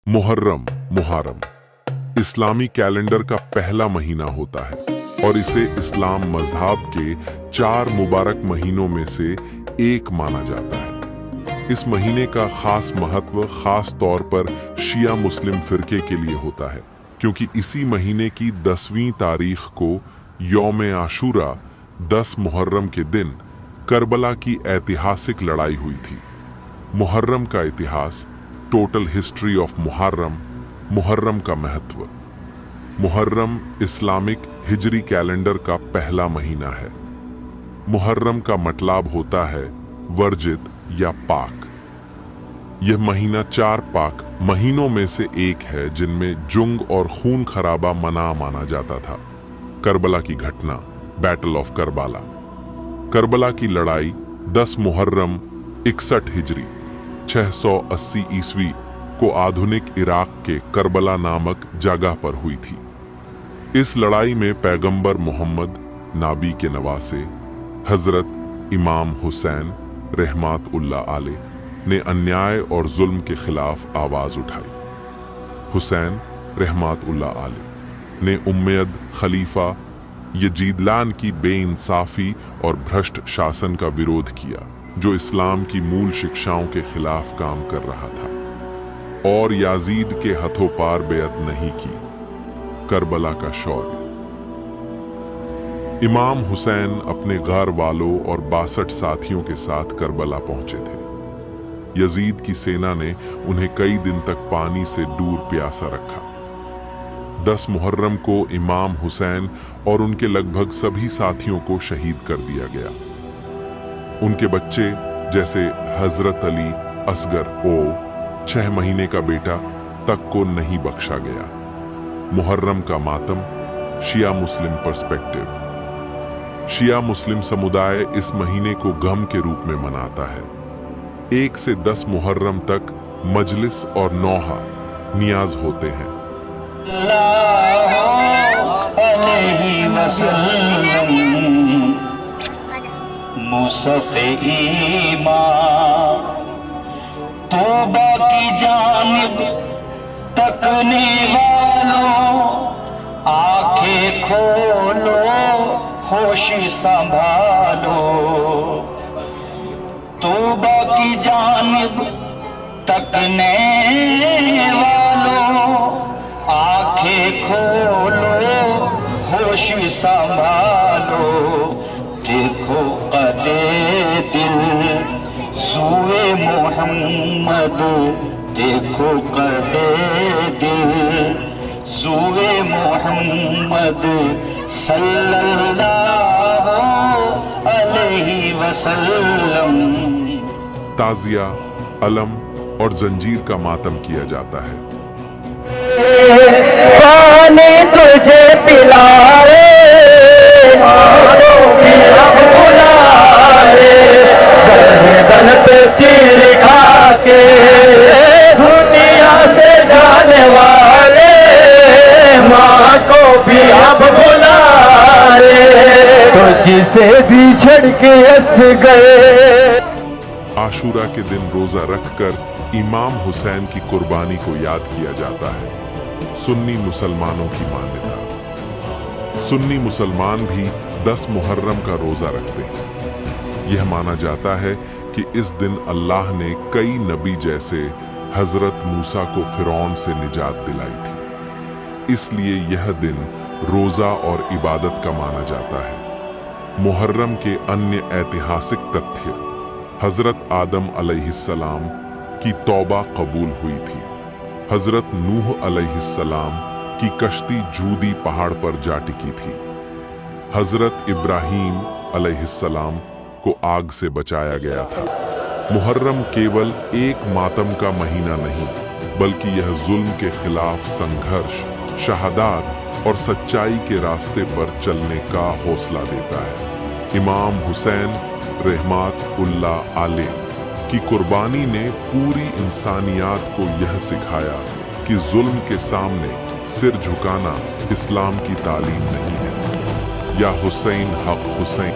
मुहर्रम इस्लामी calendar का पहला महीना होता है और इसे इस्लाम मजहब के 4 मुबारक महीनों में से एक माना जाता है। इस महीने का खास महत्व खास तौर पर शिया मुस्लिम फिरके के लिए होता है, क्योंकि इसी महीने की 10वीं तारीख को यौम आशूरा 10 मुहर्रम के दिन करबला की ऐतिहासिक लड़ाई हुई थी। मुहर्रम का इतिहास, टोटल हिस्ट्री ऑफ मुहर्रम का महत्व। मुहर्रम इस्लामिक हिजरी कैलेंडर का पहला महीना है। मुहर्रम का मतलब होता है वर्जित या पाक। यह महीना 4 पाक महीनों में से एक है जिनमें जुंग और खून खराबा मना माना जाता था। करबला की घटना, बैटल ऑफ करबला। करबला की लड़ाई 10 मुहर्रम 61 हिजरी 680 ईस्वी को आधुनिक इराक के करबला नामक जगह पर हुई थी। इस लड़ाई में पैगंबर मोहम्मद नाबी के नवासे हजरत इमाम हुसैन रहमतुल्लाह अलैह ने अन्याय और जुल्म के खिलाफ आवाज उठाई। हुसैन रहमतुल्लाह अलैह ने उम्मयद खलीफा यजीदलान की बेइंसाफी और भ्रष्ट शासन का विरोध किया, जो इस्लाम की मूल शिक्षाओं के खिलाफ काम कर रहा था, और याजीद के हथों पार बेअत नहीं की। करबला का शौर्य। इमाम हुसैन अपने घर वालों और 62 साथियों के साथ करबला पहुंचे थे। यजीद की सेना ने उन्हें कई दिन तक पानी से दूर प्यासा रखा। 10 मुहर्रम को इमाम हुसैन और उनके लगभग सभी साथियों को शहीद कर दिया गया। उनके बच्चे जैसे हजरत अली असगर 6 महीने का बेटा तक को नहीं बख्शा गया। मुहर्रम का मातम, शिया मुस्लिम पर्सपेक्टिव। शिया मुस्लिम समुदाय इस महीने को गम के रूप में मनाता है। 1 से 10 मुहर्रम तक मजलिस और नौहा नियाज होते हैं। मुसफ़े ईमान तौबा की जानिब तकने वालों, आंखें खोलो होश संभालो। तौबा की जानिब तकने वालों, आंखें खोलो होश संभालो। देखो कदे दिल सूए मोहम्मद, देखो कदे दिल सूए मोहम्मद सल्लल्लाहु अलैहि वसल्लम। ताजिया, अलम और जंजीर का मातम किया जाता है। पानी तुझे पिलाए, गर्दन पे तीर खा के दुनिया से जाने वाले, माँ को भी अब बुलाए, तुझसे बिछड़ के हंस गए। आशूरा के दिन रोजा रखकर इमाम हुसैन की कुर्बानी को याद किया जाता है। सुन्नी मुसलमानों की मान्यता। सुन्नी मुसलमान भी 10 मुहर्रम का रोजा रखते हैं। यह माना जाता है कि इस दिन अल्लाह ने कई नबी जैसे हजरत मूसा को फिरौन से निजात दिलाई थी, इसलिए यह दिन रोजा और इबादत का माना जाता है। मुहर्रम के अन्य ऐतिहासिक तथ्य: हजरत आदम अलैहिस्सलाम की तौबा कबूल हुई थी। हजरत नूह अलैहिस्सलाम की कश्ती जूदी पहाड़ पर जा टिकी थी। हजरत इब्राहीम अलैहिस्सलाम को आग से बचाया गया था। मुहर्रम केवल एक मातम का महीना नहीं, बल्कि यह जुल्म के खिलाफ संघर्ष, शहादत और सच्चाई के रास्ते पर चलने का हौसला देता है। इमाम हुसैन रहमतुल्लाह अलैह की कुर्बानी ने पूरी इंसानियत को यह सिखाया कि जुल्म के सामने सिर झुकाना इस्लाम की तालीम नहीं है। या हुसैन हक हुसैन।